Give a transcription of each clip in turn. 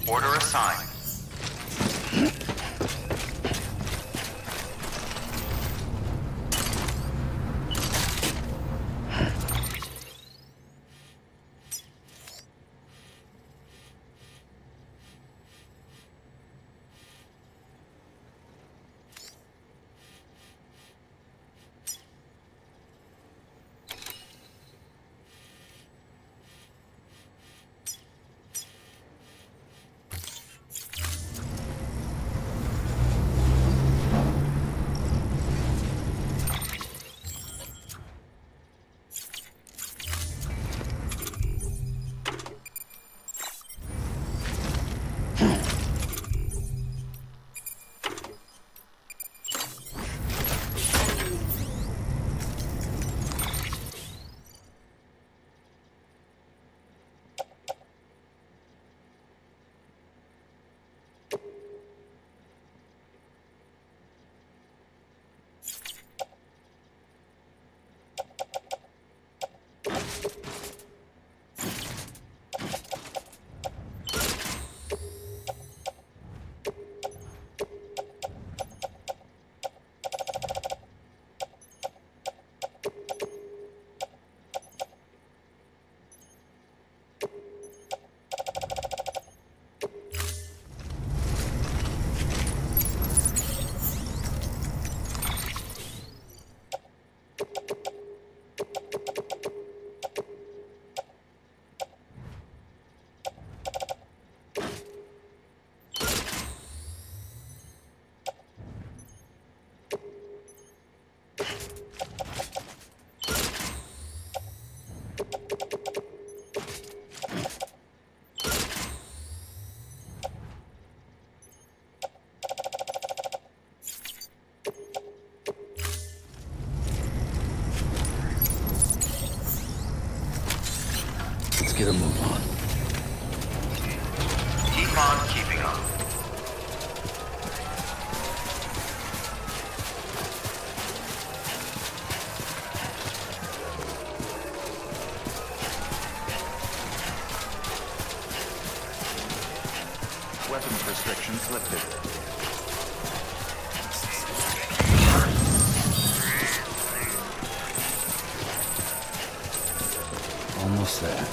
Order assigned. Get a move on. Keep on keeping on. Weapons restrictions lifted. Almost there.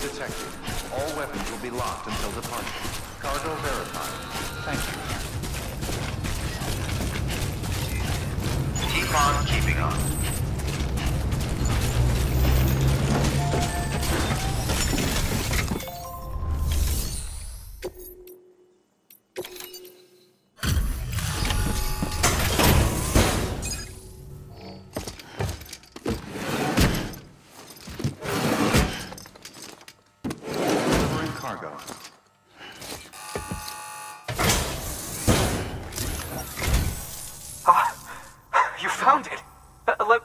detected. All weapons will be locked until departure. Cargo verified. Thank you. Keep on keeping on.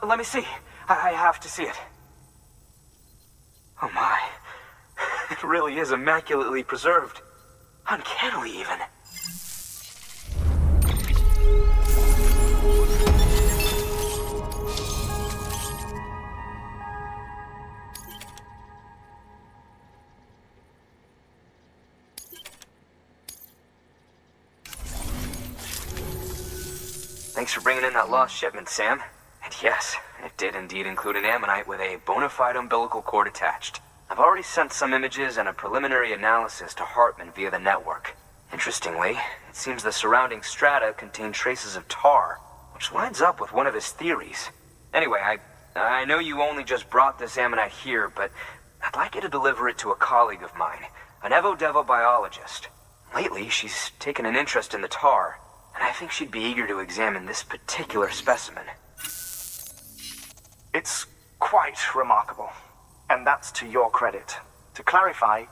Let me see. I have to see it. Oh my. It really is immaculately preserved. Uncannily even. Thanks for bringing in that lost shipment, Sam. And yes, it did indeed include an ammonite with a bona fide umbilical cord attached. I've already sent some images and a preliminary analysis to Heartman via the network. Interestingly, it seems the surrounding strata contain traces of tar, which lines up with one of his theories. Anyway, I know you only just brought this ammonite here, but I'd like you to deliver it to a colleague of mine, an Evo-Devo biologist. Lately, she's taken an interest in the tar, and I think she'd be eager to examine this particular specimen. It's quite remarkable, and that's to your credit. To clarify,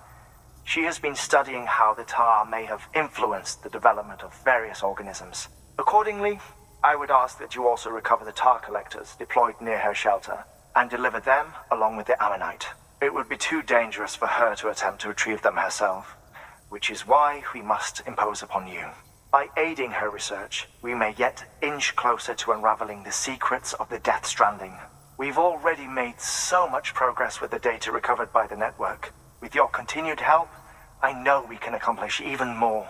she has been studying how the tar may have influenced the development of various organisms. Accordingly, I would ask that you also recover the tar collectors deployed near her shelter, and deliver them along with the ammonite. It would be too dangerous for her to attempt to retrieve them herself, which is why we must impose upon you. By aiding her research, we may yet inch closer to unraveling the secrets of the Death Stranding. We've already made so much progress with the data recovered by the network. With your continued help, I know we can accomplish even more.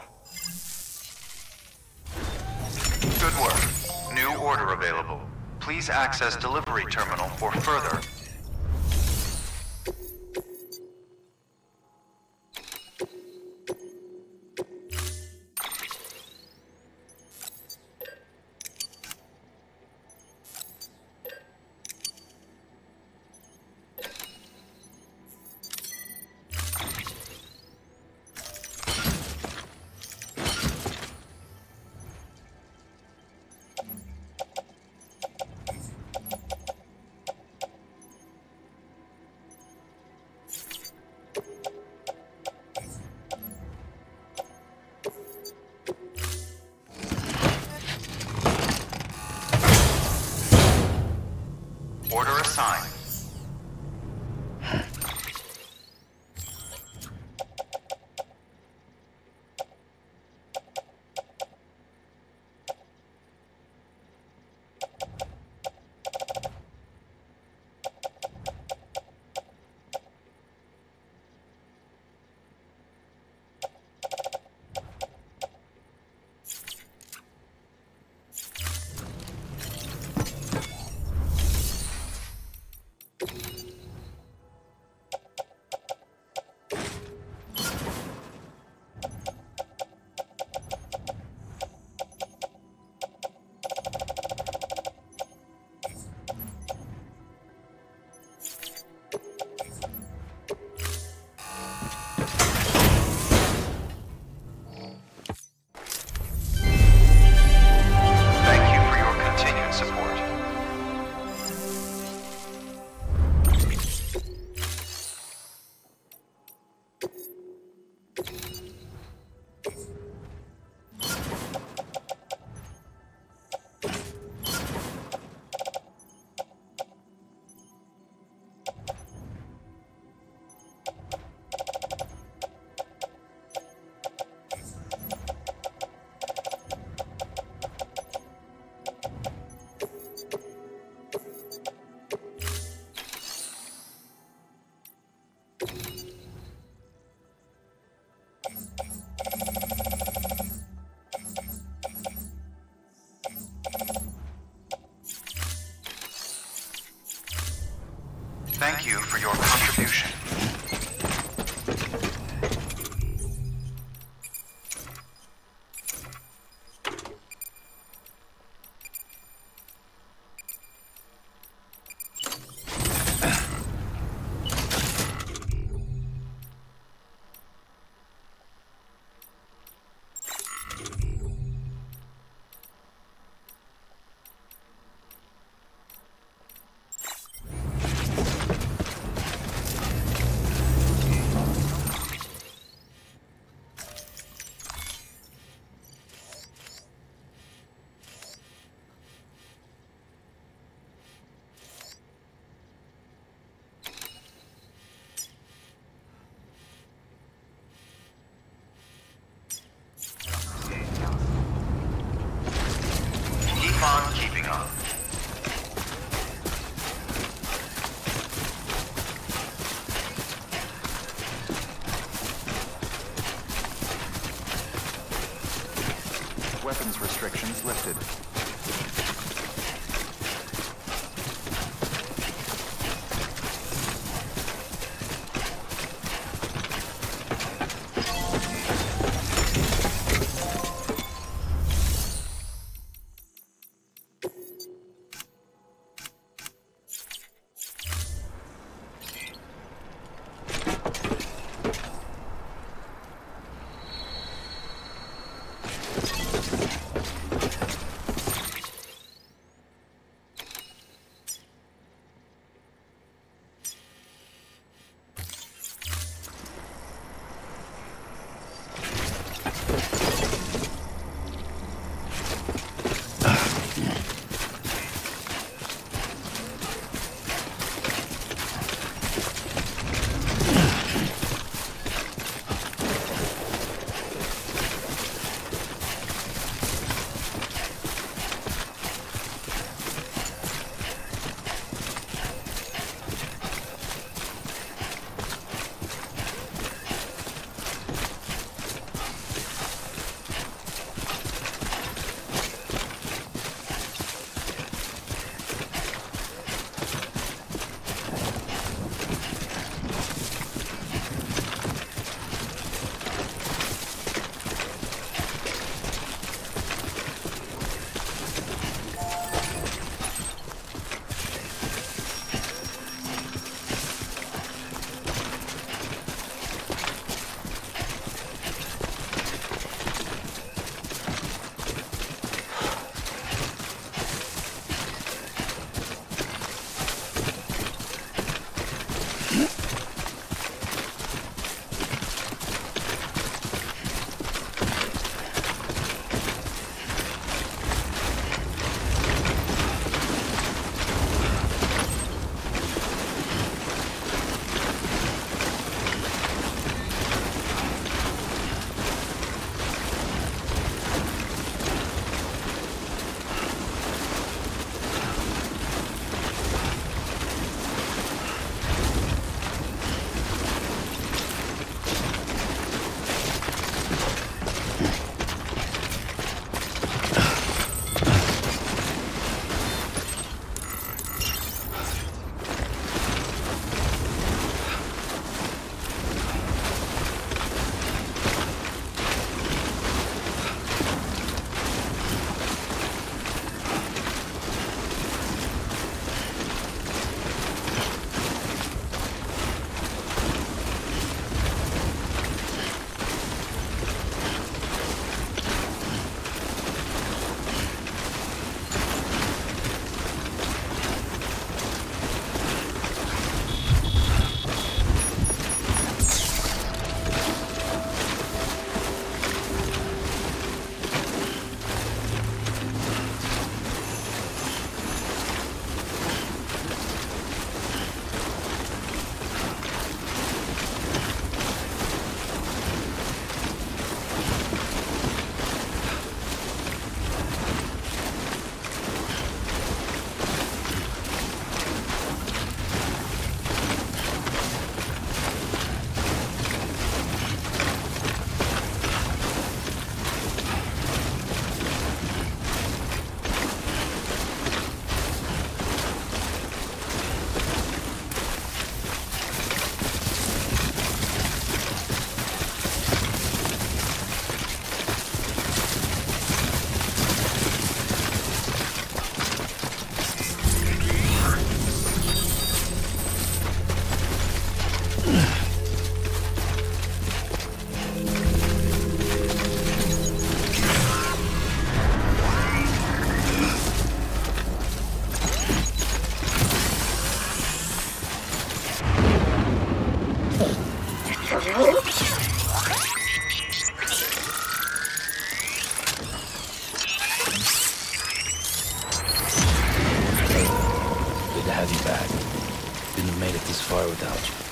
Good work. New order available. Please access delivery terminal for further. Order assigned. Thank you for your contribution. far without you.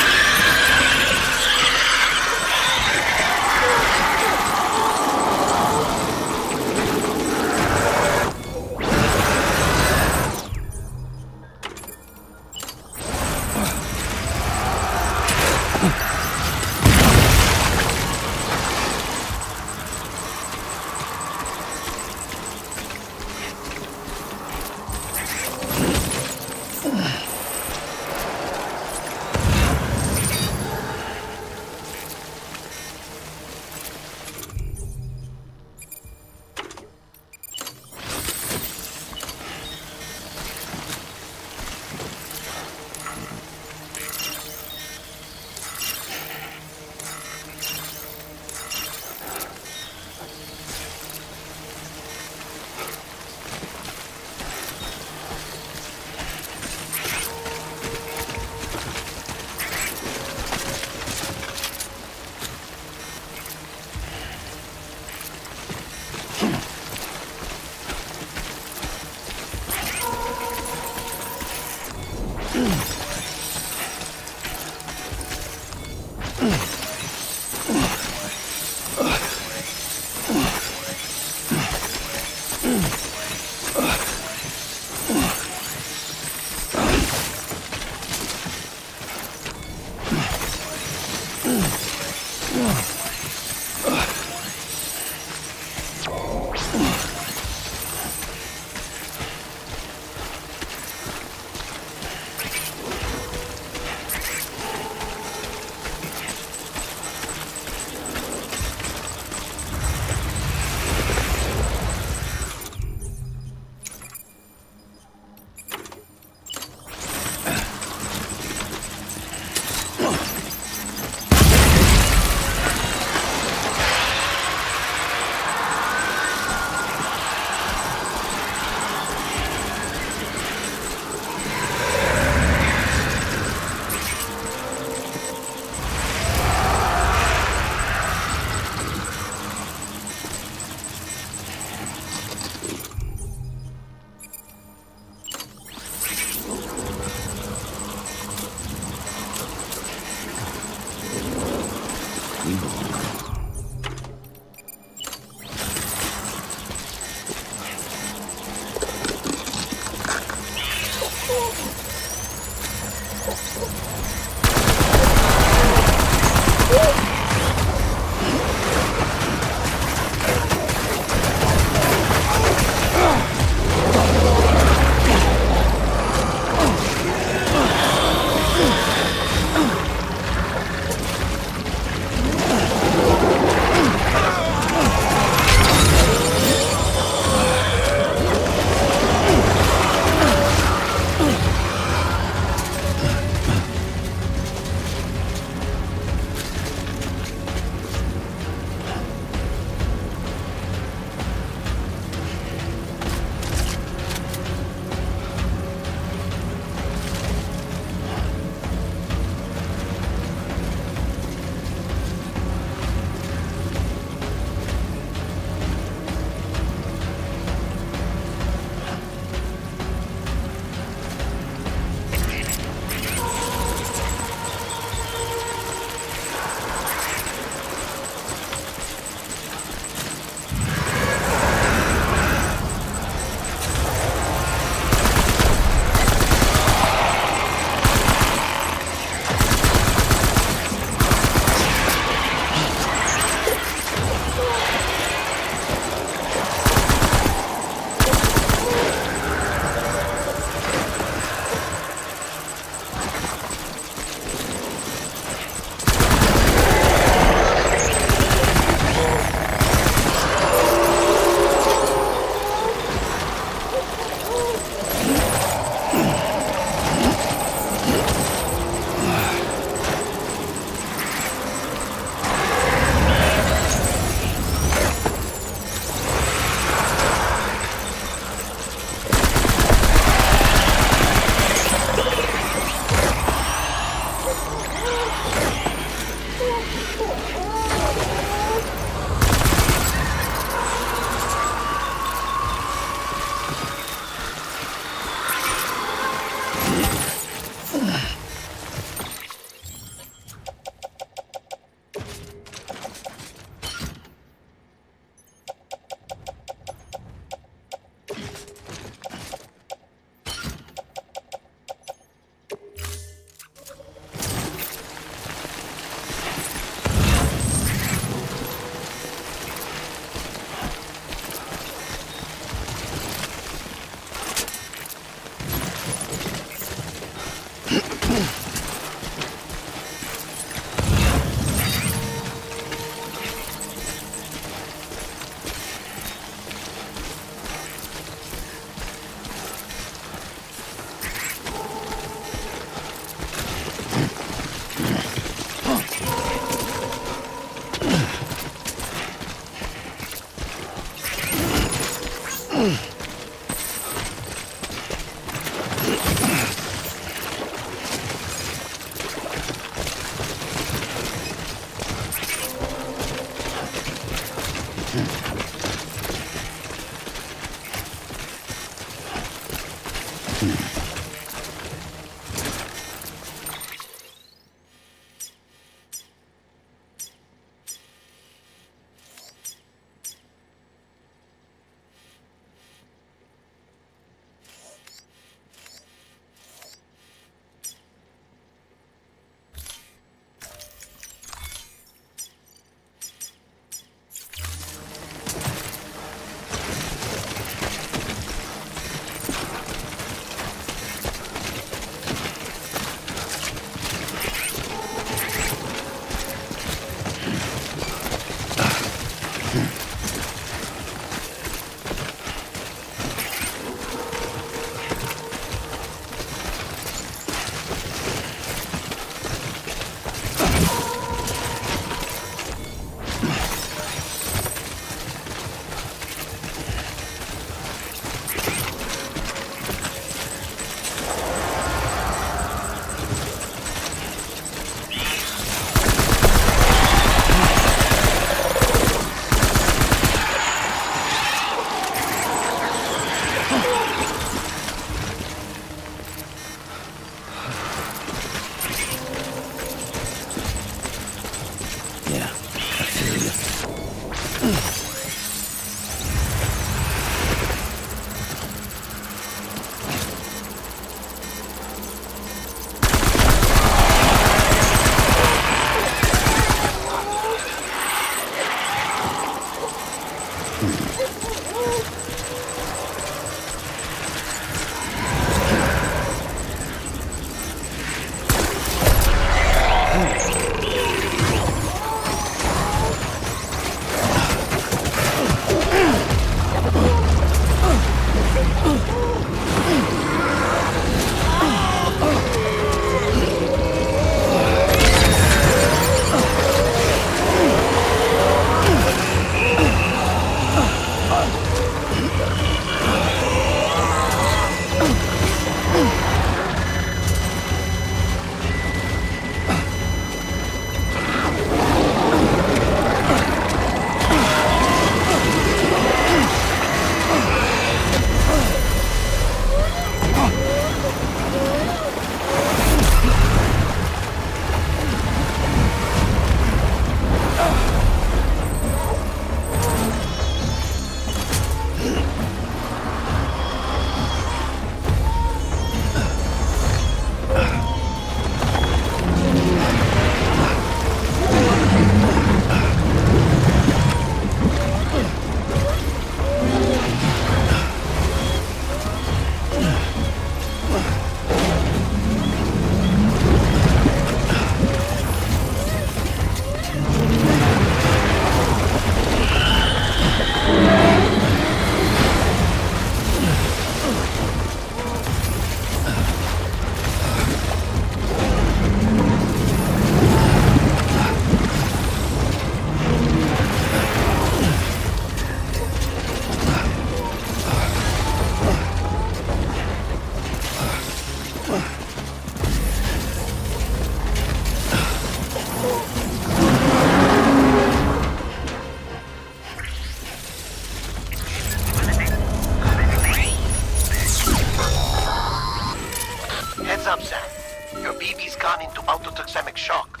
gone into autotoxemic shock.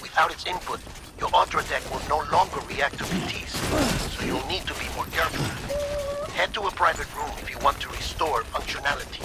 Without its input, your Ultra deck will no longer react to PTs, so you'll need to be more careful. Head to a private room if you want to restore functionality.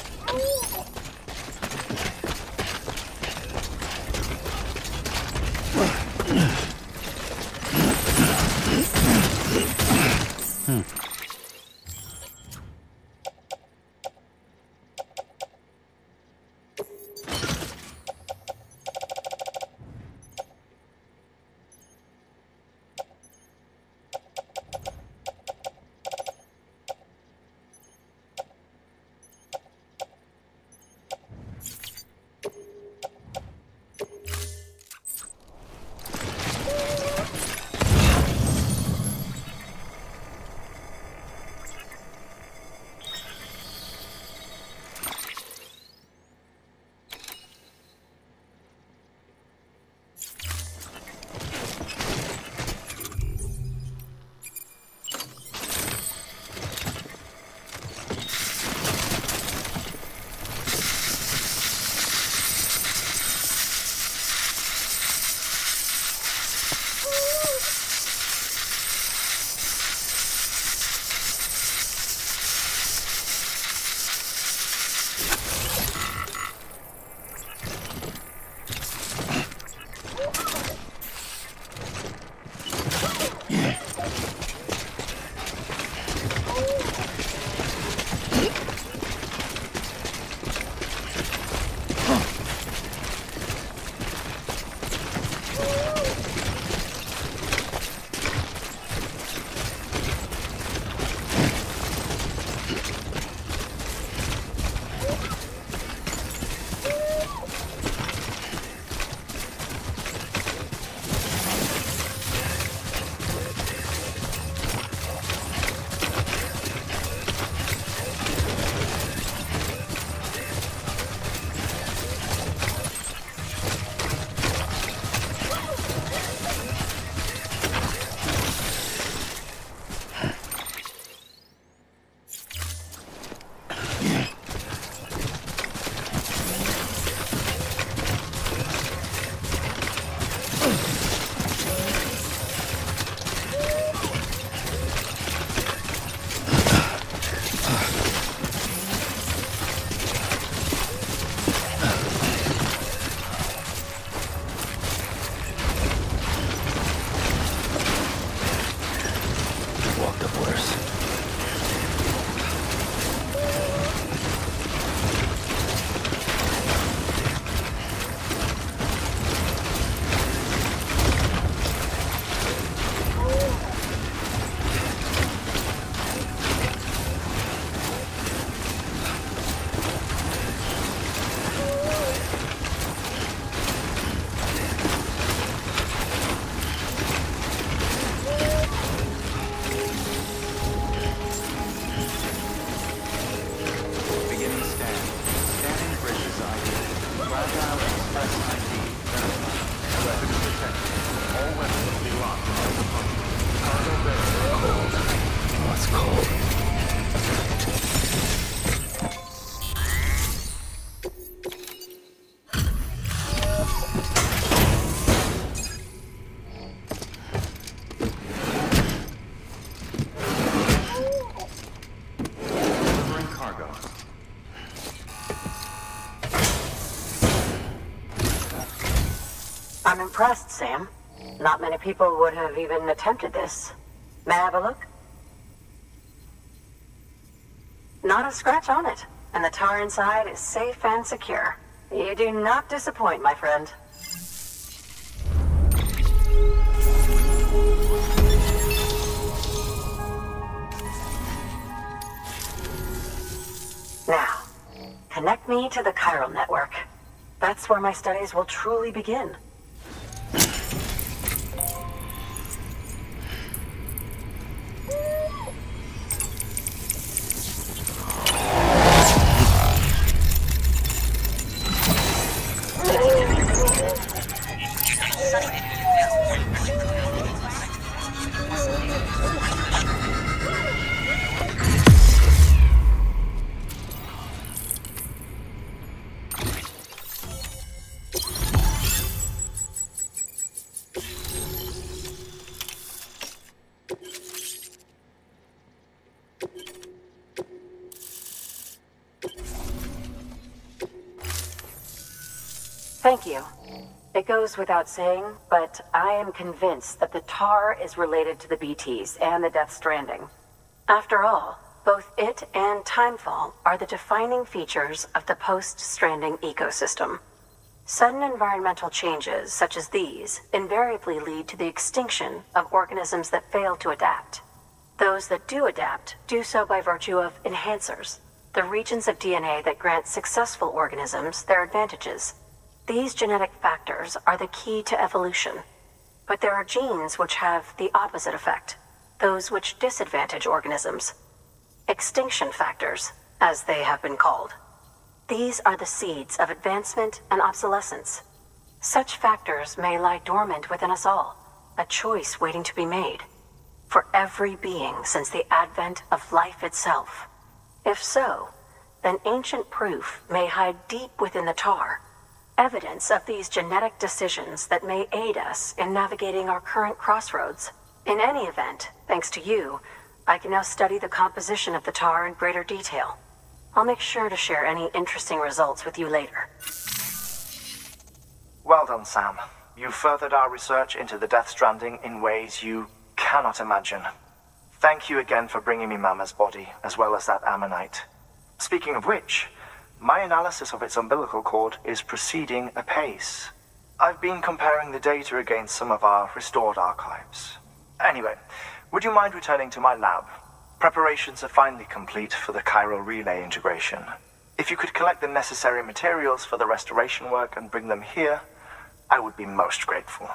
I'm impressed, Sam. Not many people would have even attempted this. May I have a look? Not a scratch on it, and the tar inside is safe and secure. You do not disappoint, my friend. Now, connect me to the chiral network. That's where my studies will truly begin. Thank you. It goes without saying, but I am convinced that the tar is related to the BTs and the Death Stranding. After all, both it and Timefall are the defining features of the post-Stranding ecosystem. Sudden environmental changes such as these invariably lead to the extinction of organisms that fail to adapt. Those that do adapt do so by virtue of enhancers, the regions of DNA that grant successful organisms their advantages. These genetic factors are the key to evolution. But there are genes which have the opposite effect, those which disadvantage organisms. Extinction factors, as they have been called. These are the seeds of advancement and obsolescence. Such factors may lie dormant within us all, a choice waiting to be made. For every being since the advent of life itself. If so, then ancient proof may hide deep within the tar, evidence of these genetic decisions that may aid us in navigating our current crossroads. In any event, thanks to you, I can now study the composition of the tar in greater detail. I'll make sure to share any interesting results with you later. Well done, Sam. You furthered our research into the Death Stranding in ways you cannot imagine. Thank you again for bringing me Mama's body, as well as that ammonite. Speaking of which, my analysis of its umbilical cord is proceeding apace. I've been comparing the data against some of our restored archives. Anyway, would you mind returning to my lab? Preparations are finally complete for the chiral relay integration. If you could collect the necessary materials for the restoration work and bring them here, I would be most grateful.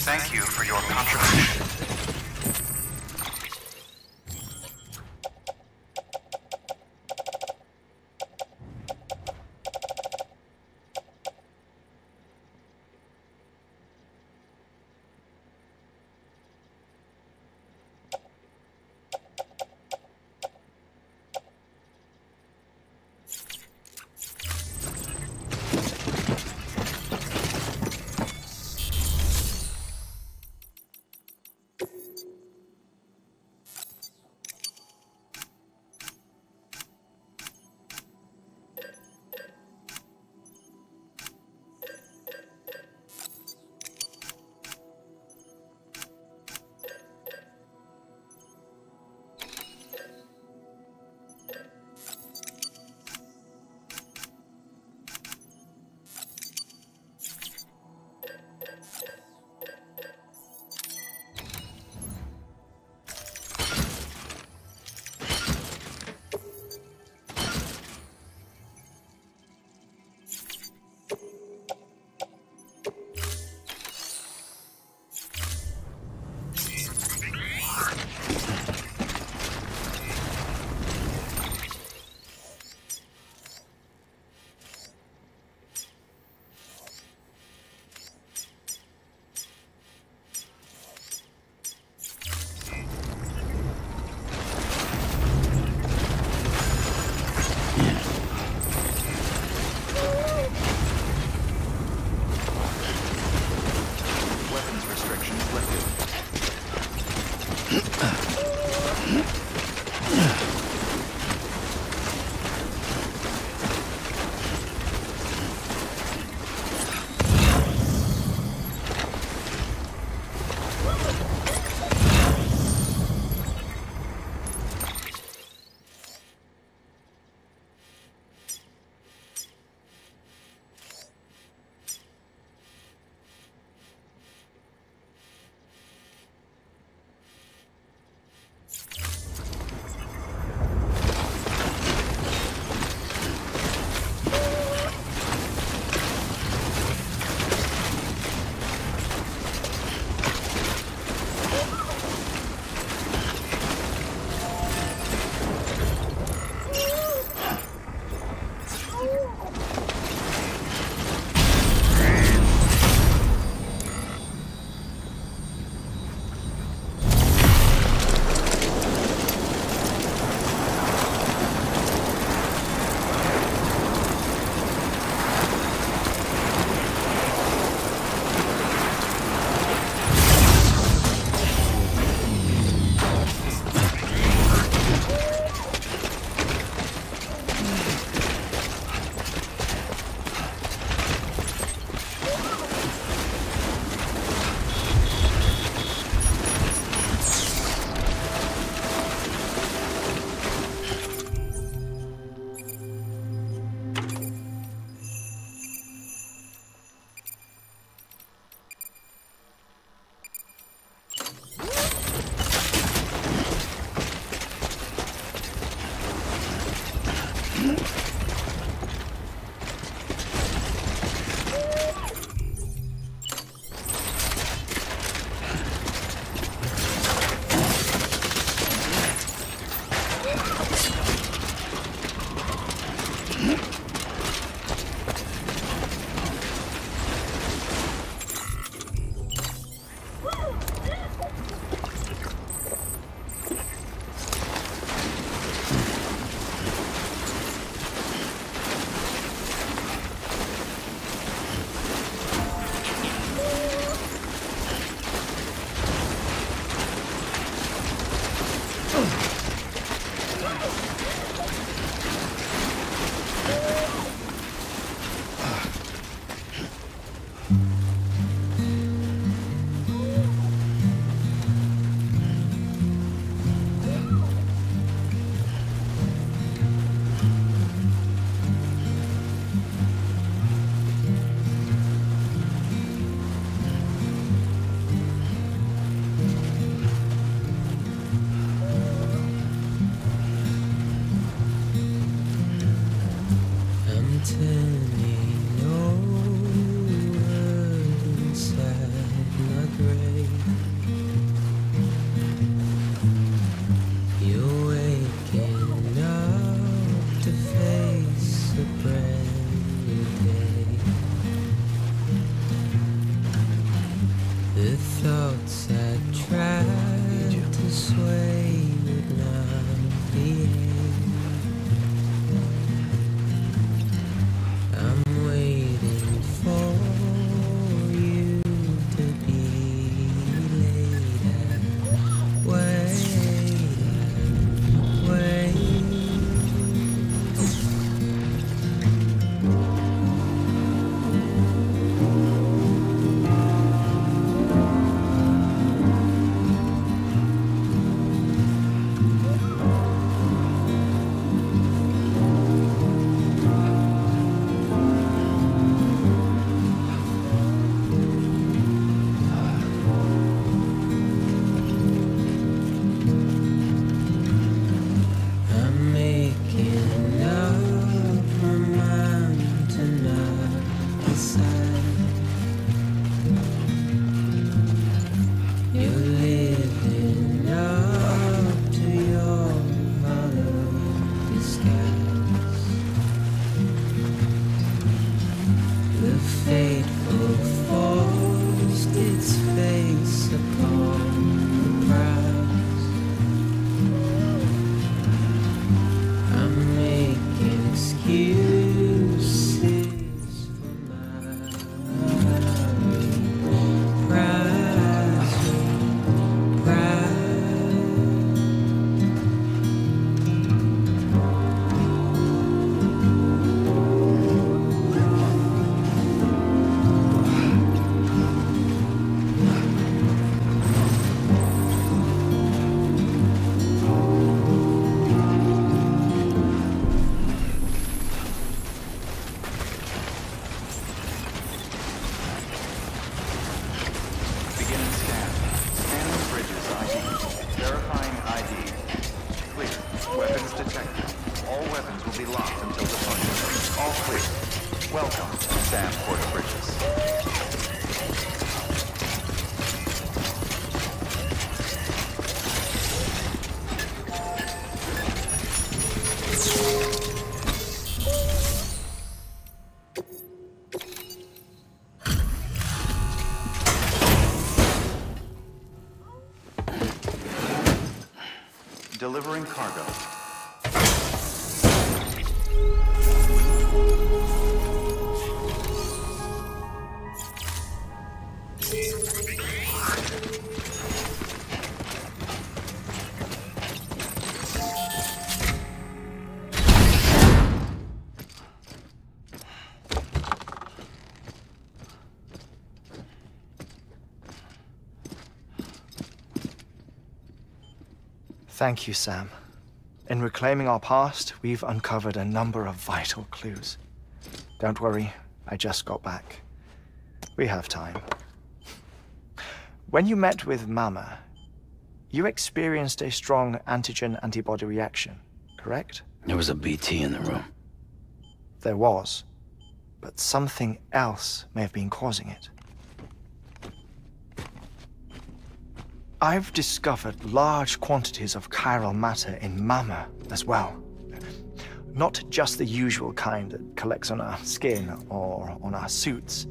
Thank you for your contribution. Delivering cargo. Thank you, Sam. In reclaiming our past, we've uncovered a number of vital clues. Don't worry, I just got back. We have time. When you met with Mama, you experienced a strong antigen-antibody reaction, correct? There was a BT in the room. There was, but something else may have been causing it. I've discovered large quantities of chiral matter in Mama as well. Not just the usual kind that collects on our skin or on our suits.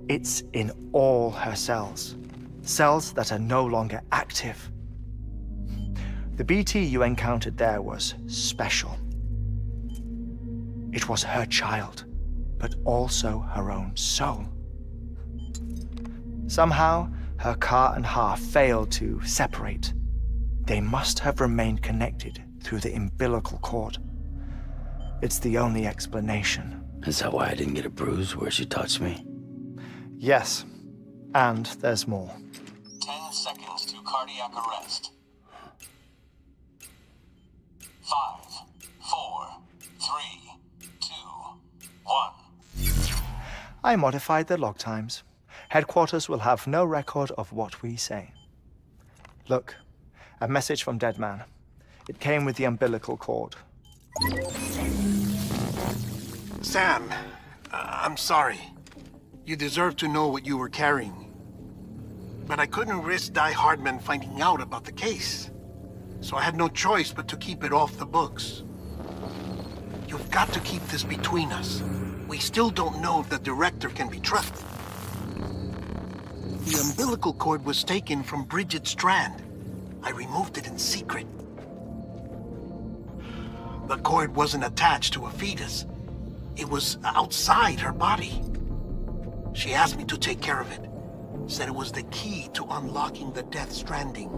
It's in all her cells. Cells that are no longer active. The BT you encountered there was special. It was her child, but also her own soul. Somehow, her Ka and Ha failed to separate. They must have remained connected through the umbilical cord. It's the only explanation. Is that why I didn't get a bruise where she touched me? Yes, and there's more. 10 seconds to cardiac arrest. 5, 4, 3, 2, 1. I modified the log times. Headquarters will have no record of what we say. Look, a message from Deadman. It came with the umbilical cord. Sam, I'm sorry. You deserve to know what you were carrying. But I couldn't risk Heartman finding out about the case. So I had no choice but to keep it off the books. You've got to keep this between us. We still don't know if the director can be trusted. The umbilical cord was taken from Bridget Strand. I removed it in secret. The cord wasn't attached to a fetus. It was outside her body. She asked me to take care of it. Said it was the key to unlocking the Death Stranding.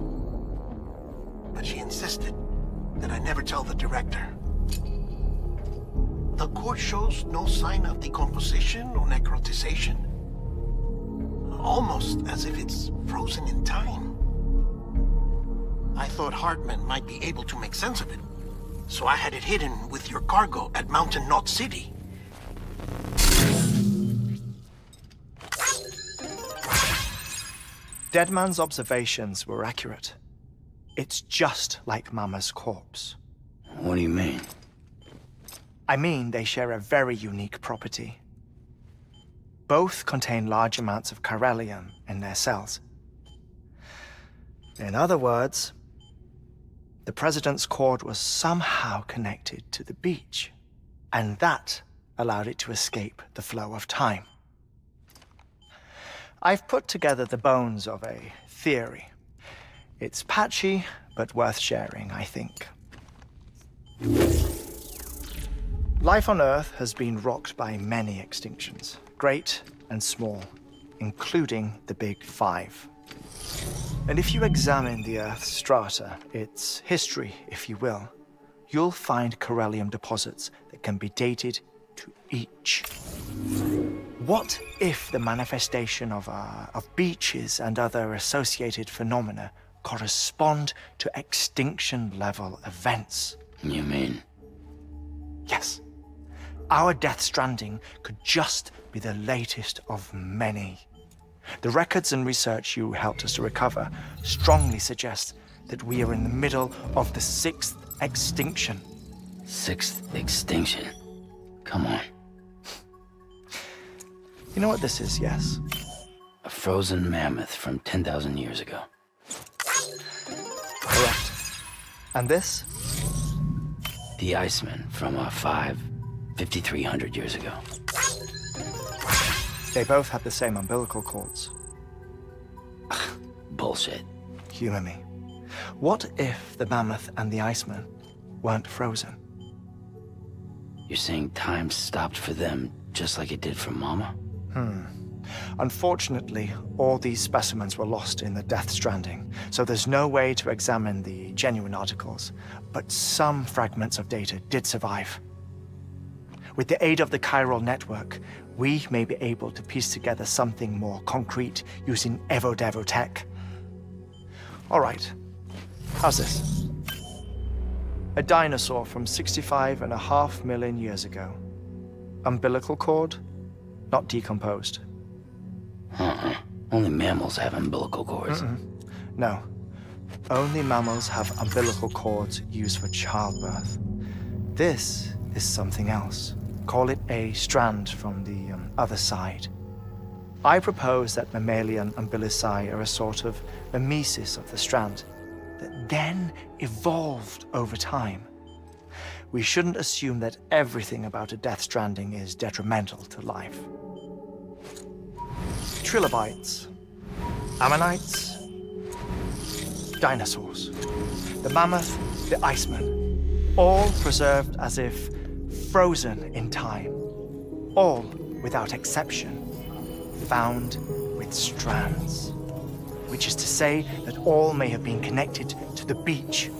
But she insisted that I never tell the director. The cord shows no sign of decomposition or necrotization. Almost as if it's frozen in time. I thought Heartman might be able to make sense of it. So I had it hidden with your cargo at Mountain Knot City. Deadman's observations were accurate. It's just like Mama's corpse. What do you mean? I mean, they share a very unique property. Both contain large amounts of chiralium in their cells. In other words, the President's cord was somehow connected to the beach, and that allowed it to escape the flow of time. I've put together the bones of a theory. It's patchy, but worth sharing, I think. Life on Earth has been rocked by many extinctions, great and small, including the Big Five. And if you examine the Earth's strata, its history, if you will, you'll find chiralium deposits that can be dated to each. What if the manifestation of beaches and other associated phenomena correspond to extinction-level events? You mean? Yes. Our Death Stranding could just be the latest of many. The records and research you helped us to recover strongly suggest that we are in the middle of the 6th extinction. 6th extinction? Come on. You know what this is, yes? A frozen mammoth from 10,000 years ago. Correct. And this? The Iceman from 5,300 years ago. They both have the same umbilical cords. Bullshit. Humor me. What if the mammoth and the Iceman weren't frozen? You're saying time stopped for them just like it did for Mama? Unfortunately, all these specimens were lost in the Death Stranding, so there's no way to examine the genuine articles, but some fragments of data did survive. With the aid of the chiral network, we may be able to piece together something more concrete using Evo-Devo tech. All right, how's this? A dinosaur from 65.5 million years ago. Umbilical cord, not decomposed. Only mammals have umbilical cords. No, only mammals have umbilical cords used for childbirth. This is something else. Call it a strand from the other side. I propose that mammalian umbilici are a sort of mimesis of the strand that then evolved over time. We shouldn't assume that everything about a Death Stranding is detrimental to life. Trilobites, ammonites, dinosaurs, the mammoth, the iceman, all preserved as if frozen in time, all without exception found with strands, which is to say that all may have been connected to the beach.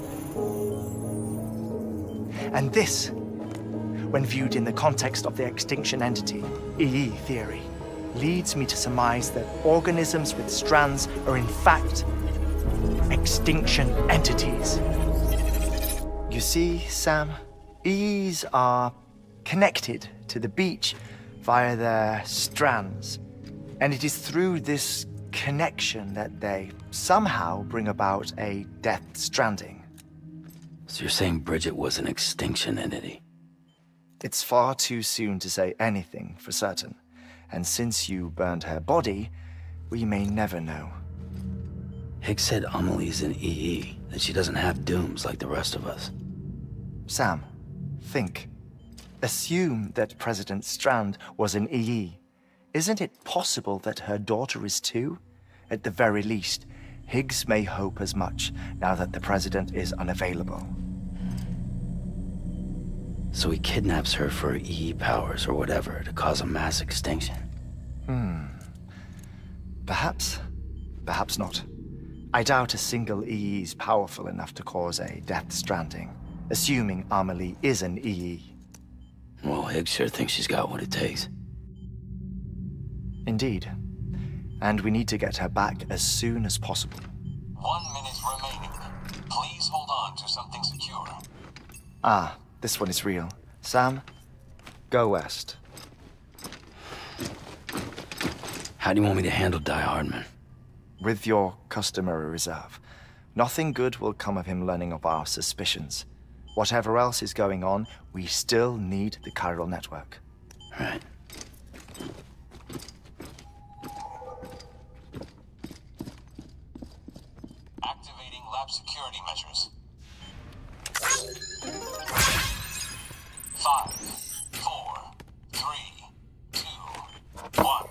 And this, when viewed in the context of the extinction entity, EE theory, leads me to surmise that organisms with strands are in fact extinction entities. You see, Sam, EEs are connected to the beach via their strands, and it is through this connection that they somehow bring about a Death Stranding. So you're saying Bridget was an extinction entity? It's far too soon to say anything for certain, and since you burned her body, we may never know. Higgs said Amelie's an EE, that she doesn't have dooms like the rest of us. Sam, think. Assume that President Strand was an EE. Isn't it possible that her daughter is too? At the very least, Higgs may hope as much now that the President is unavailable. So he kidnaps her for EE powers or whatever to cause a mass extinction. Perhaps. Perhaps not. I doubt a single EE is powerful enough to cause a Death Stranding, assuming Amelie is an EE. Well, Higgs sure thinks she's got what it takes. Indeed. And we need to get her back as soon as possible. 1 minute remaining. Please hold on to something secure. Ah, this one is real. Sam, go west. How do you want me to handle Die Hardman? With your customary reserve. Nothing good will come of him learning of our suspicions. Whatever else is going on, we still need the chiral network. Right. Activating lab security measures. 5, 4, 3, 2, 1.